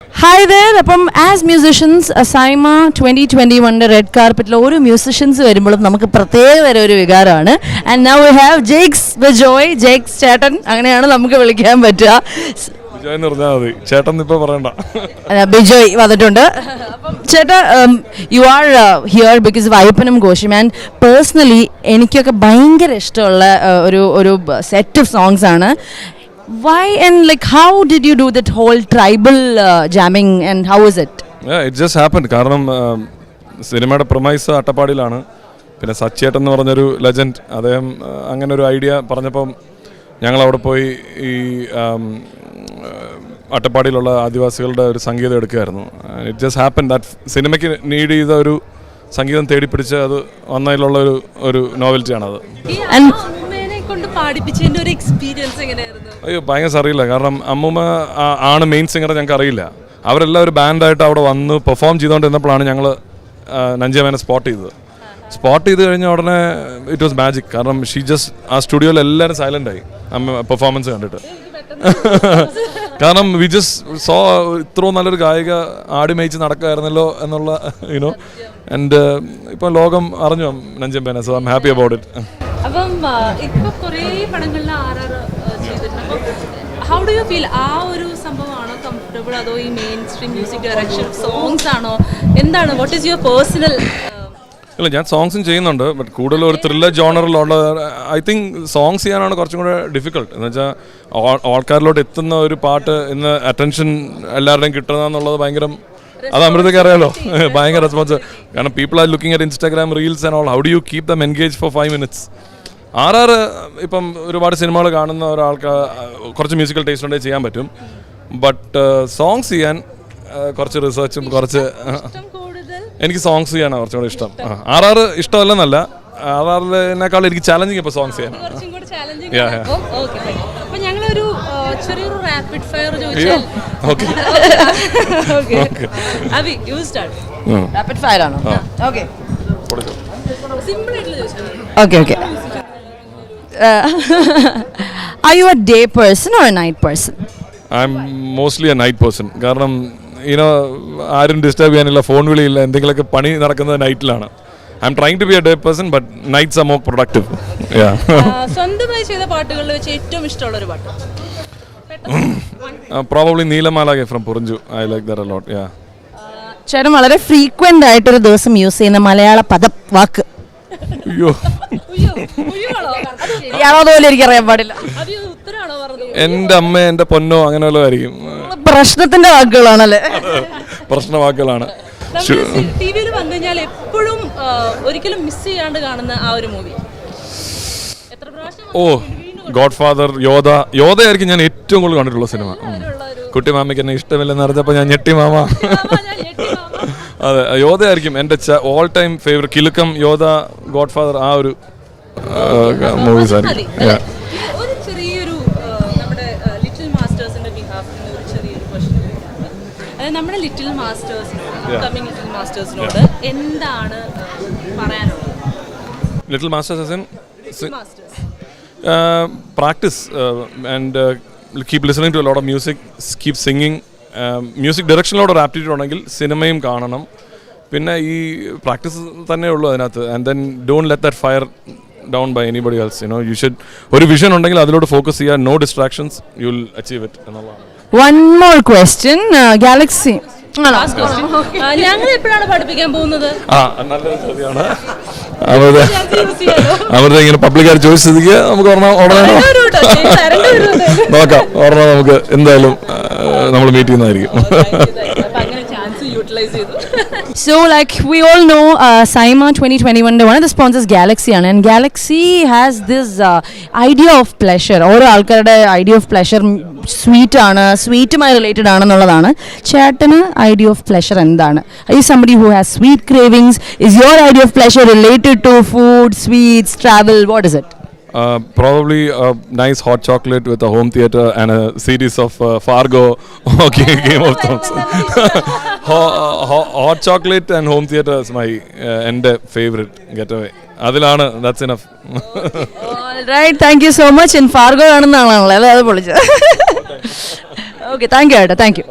Hi there. അപ്പം as musicians Saima 2021 red കാർപ്പറ്റിൽ ഓരോ musicians വരുമ്പോഴും നമുക്ക് പ്രത്യേക തരം ഒരു വികാരമാണ്. And now we have Jakes Bijoy, Jakes ചേട്ടൻ അങ്ങനെയാണ് നമുക്ക് വിളിക്കാൻ പറ്റുക. ബിജോയ് എന്ന് പറഞ്ഞാൽ മതി, ചേട്ടൻ ഇപ്പോൾ പറയണ്ട. ബിജോയ് വന്നിട്ടുണ്ട്. അപ്പം ചേട്ടാ, you are here because of അയ്യപ്പനും ഘോഷും. ആൻഡ് പേഴ്സണലി എനിക്കൊക്കെ ഭയങ്കര ഇഷ്ടമുള്ള ഒരു സെറ്റ് ഓഫ് സോങ്സ് ആണ്. Why and like how did you do that whole tribal jamming and how was it? Yeah, it just happened. കാരണം സിനിമയുടെ പ്രൊമൈസ് അട്ടപ്പാടിയിലാണ്. പിന്നെ സച്ചേട്ടൻ എന്ന് പറഞ്ഞൊരു ലെജൻഡ്, അദ്ദേഹം അങ്ങനെ ഒരു ഐഡിയ പറഞ്ഞപ്പം ഞങ്ങളവിടെ പോയി ഈ അട്ടപ്പാടിയിലുള്ള ആദിവാസികളുടെ ഒരു സംഗീതം എടുക്കുകയായിരുന്നു. ഇറ്റ് ജസ്റ്റ് ഹാപ്പൻ ദാറ്റ് സിനിമയ്ക്ക് നീഡ് ചെയ്ത ഒരു സംഗീതം തേടിപ്പിടിച്ച് അത് വന്നതിലുള്ള ഒരു നോവൽറ്റിയാണത്. അയ്യോ, ഭയങ്കര അറിയില്ല. കാരണം അമ്മൂമ്മ ആണ് മെയിൻ സിംഗർ, ഞങ്ങൾക്ക് അറിയില്ല. അവരെല്ലാം ഒരു ബാൻഡായിട്ട് അവിടെ വന്ന് പെർഫോം ചെയ്തുകൊണ്ടിരുന്നപ്പോഴാണ് ഞങ്ങൾ നഞ്ചിയമേനെ സ്പോട്ട് ചെയ്ത് കഴിഞ്ഞ ഉടനെ ഇറ്റ് വാസ് മാജിക്. കാരണം ഷീ ജസ്റ്റ് ആ സ്റ്റുഡിയോയിൽ എല്ലാവരും സൈലൻ്റായി അമ്മ പെർഫോമൻസ് കണ്ടിട്ട്. കാരണം വി ജസ്റ്റ് സോ ഇത്രയും നല്ലൊരു ഗായിക ആടി മേയിച്ച് നടക്കുമായിരുന്നല്ലോ എന്നുള്ള യുനോ. ആൻഡ് ഇപ്പം ലോകം അറിഞ്ഞു നഞ്ചിയമേനെ. So I am happy about it. അപ്പം ഇപ്പൊ കുറേ പടങ്ങളിൽ ഹൗ ഡു യു ഫീൽ? ആ ഒരു സംഭവമാണോ കംഫർട്ടബിൾ, അതോ ഈ mainstream music direction songs ആണോ, എന്താണ്? What is your personal? ഇല്ല, ഞാൻ സോങ്സും ചെയ്യുന്നുണ്ട്. ബട്ട് കൂടുതൽ ഒരു ത്രില്ലർ ജോണറിലുള്ള ഐ തിങ്ക് സോങ്സ് ചെയ്യാനാണ് കുറച്ചും കൂടെ ഡിഫിക്കൾട്ട്. എന്ന് വെച്ചാൽ ആൾക്കാരിലോട്ട് എത്തുന്ന ഒരു പാട്ട് ഇന്ന് അറ്റൻഷൻ എല്ലാവരുടെയും കിട്ടുക എന്നുള്ളത് ഭയങ്കര, അത് അമൃതയ്ക്ക് അറിയാലോ, ഭയങ്കര റെസ്പോൺസ്. കാരണം people are looking at Instagram reels and all. How do you keep them engage for 5 minutes? ഇപ്പം ഒരുപാട് സിനിമകൾ കാണുന്ന ഒരാൾക്ക് കുറച്ച് മ്യൂസിക്കൽ ടേസ്റ്റ് ഉണ്ടെങ്കിൽ ചെയ്യാൻ പറ്റും. ബട്ട് സോങ്സ് ചെയ്യാൻ കുറച്ച് റിസർച്ചും കുറച്ച് എനിക്ക് സോങ്സ് ചെയ്യാനാണ് കുറച്ചും കൂടെ ഇഷ്ടം. ഇഷ്ടമല്ലെന്നല്ല, RRനേക്കാൾ എനിക്ക് ചാലഞ്ചിങ് ഇപ്പോൾ സോങ്സ് ചെയ്യാൻ. ഞങ്ങളൊരു ചെറിയൊരു റാപ്പിഡ് ഫയർ ചോദിച്ചാൽ റാപ്പിഡ് ഫയർ ആണോ? ഓക്കെ, സിമ്പിൾ ആയിട്ടുള്ള ചോദിച്ചാൽ. Okay. Are you a day person or a night person? I'm mostly a night person. കാരണം ആരും ഡിസ്റ്റർബ് ചെയ്യാനില്ല, ഫോൺ വിളിയില്ല, എന്തെങ്കിലുമൊക്കെ പണി നടക്കുന്നത് നൈറ്റിലാണ്. I'm trying to be a day person, but nights are more productive. Yeah. സ്വന്തമായി ചെയ്ത പാട്ടുകളിൽ വെച്ച് ഏറ്റവും ഇഷ്ടമുള്ള ഒരു പാട്ട്? Probably നീലമാലാകെ from പുറഞ്ചു. I like that a lot. Yeah. ചേട്ടൻ വളരെ ഫ്രീക്വന്റ് ആയിട്ടൊരു ദിവസം യൂസ് ചെയ്യുന്ന മലയാള പദം വാക്ക്? അയ്യോ, ശരിയാണോ അതുപോലെ എനിക്കറിയാൻ പാടില്ല. എൻ്റെ അമ്മ, എൻ്റെ പൊന്നോ, അങ്ങനെ വല്ലതായിരിക്കും. പ്രശ്നത്തിന്റെ വാക്കുകളാണല്ലേ? പ്രശ്നവാക്കുകളാണ്. ടിവിയിൽ വന്നു കഴിഞ്ഞാൽ എപ്പോഴും ഒരിക്കലും മിസ് ചെയ്യാണ്ട് കാണുന്ന ആ ഒരു മൂവി? ഓ, ഗോഡ് ഫാദർ, യോധയായിരിക്കും ഞാൻ ഏറ്റവും കൂടുതൽ കണ്ടിട്ടുള്ള സിനിമ. കുട്ടി മാമയ്ക്ക് എന്നെ ഇഷ്ടമില്ലെന്ന് അറിഞ്ഞപ്പോൾ ഞാൻ ഞെട്ടി മാമ. അതെ, യോധയായിരിക്കും എൻ്റെ all time favourite. Kilukkam, Yodha, Godfather, ആ ഒരു മൂവീസ് ആയിരിക്കും. ഒരു ചെറിയൊരു നമ്മുടെ ലിറ്റിൽ മാസ്റ്റേഴ്സിന്റെ ബിഹാഫിൽ ഒരു ചെറിയൊരു ക്വസ്റ്റ്യൻ. അതായത് നമ്മുടെ ലിറ്റിൽ മാസ്റ്റേഴ്സിനോട് എന്താണ് പറയാനുള്ളത്? Little masters practice and keep listening to a lot of music, keep singing. Music ഡയറക്ഷനിലോട് ഒരു ആപ്റ്റിറ്റ്യൂഡ് ഉണ്ടെങ്കിൽ സിനിമയും കാണണം. പിന്നെ ഈ പ്രാക്ടീസ് തന്നെ ഉള്ളൂ അതിനകത്ത്. And then don't let that fire down by anybody else. You should, ഒരു വിഷൻ ഉണ്ടെങ്കിൽ അതിലോട്ട് ഫോക്കസ് ചെയ്യുക. No distractions, you will achieve it എന്നുള്ളതാണ്. One more question. Galaxy ഞങ്ങൾ എപ്പോഴാണ് പഠിപ്പിക്കാൻ പോകുന്നത്? നല്ലൊരു ചോദ്യമാണ്. അവരുടെ ഇങ്ങനെ പബ്ലിക്കായിട്ട് ചോദിച്ചതിക്ക് നമുക്ക് നോക്കാം. ഓർമ്മ നമുക്ക് എന്തായാലും നമ്മൾ മീറ്റ് ചെയ്യുന്നതായിരിക്കും. So like we all know Saima 2021 one of the sponsors Galaxy ആണ്. And Galaxy has this idea of pleasure. ഓരോ ആൾക്കാരുടെ ഐഡിയ ഓഫ് പ്ലഷർ സ്വീറ്റ് ആണ്, സ്വീറ്റുമായി റിലേറ്റഡ് ആണെന്നുള്ളതാണ്. ചേട്ടന് ഐഡിയ ഓഫ് പ്ലഷർ എന്താണ്? Are you somebody who has sweet cravings? Is your idea of pleasure related to food, sweets, travel? What is it? Probably a nice hot chocolate with a home theater and a series of Fargo or Game of Thrones. Hot chocolate and home theater is my എൻ്റെ favorite getaway. അതിലാണ്, that's enough. All right, thank you so much. In Fargo ആണെന്നാണല്ലോ അത് പൊളിച്ചത്. Okay, thank you.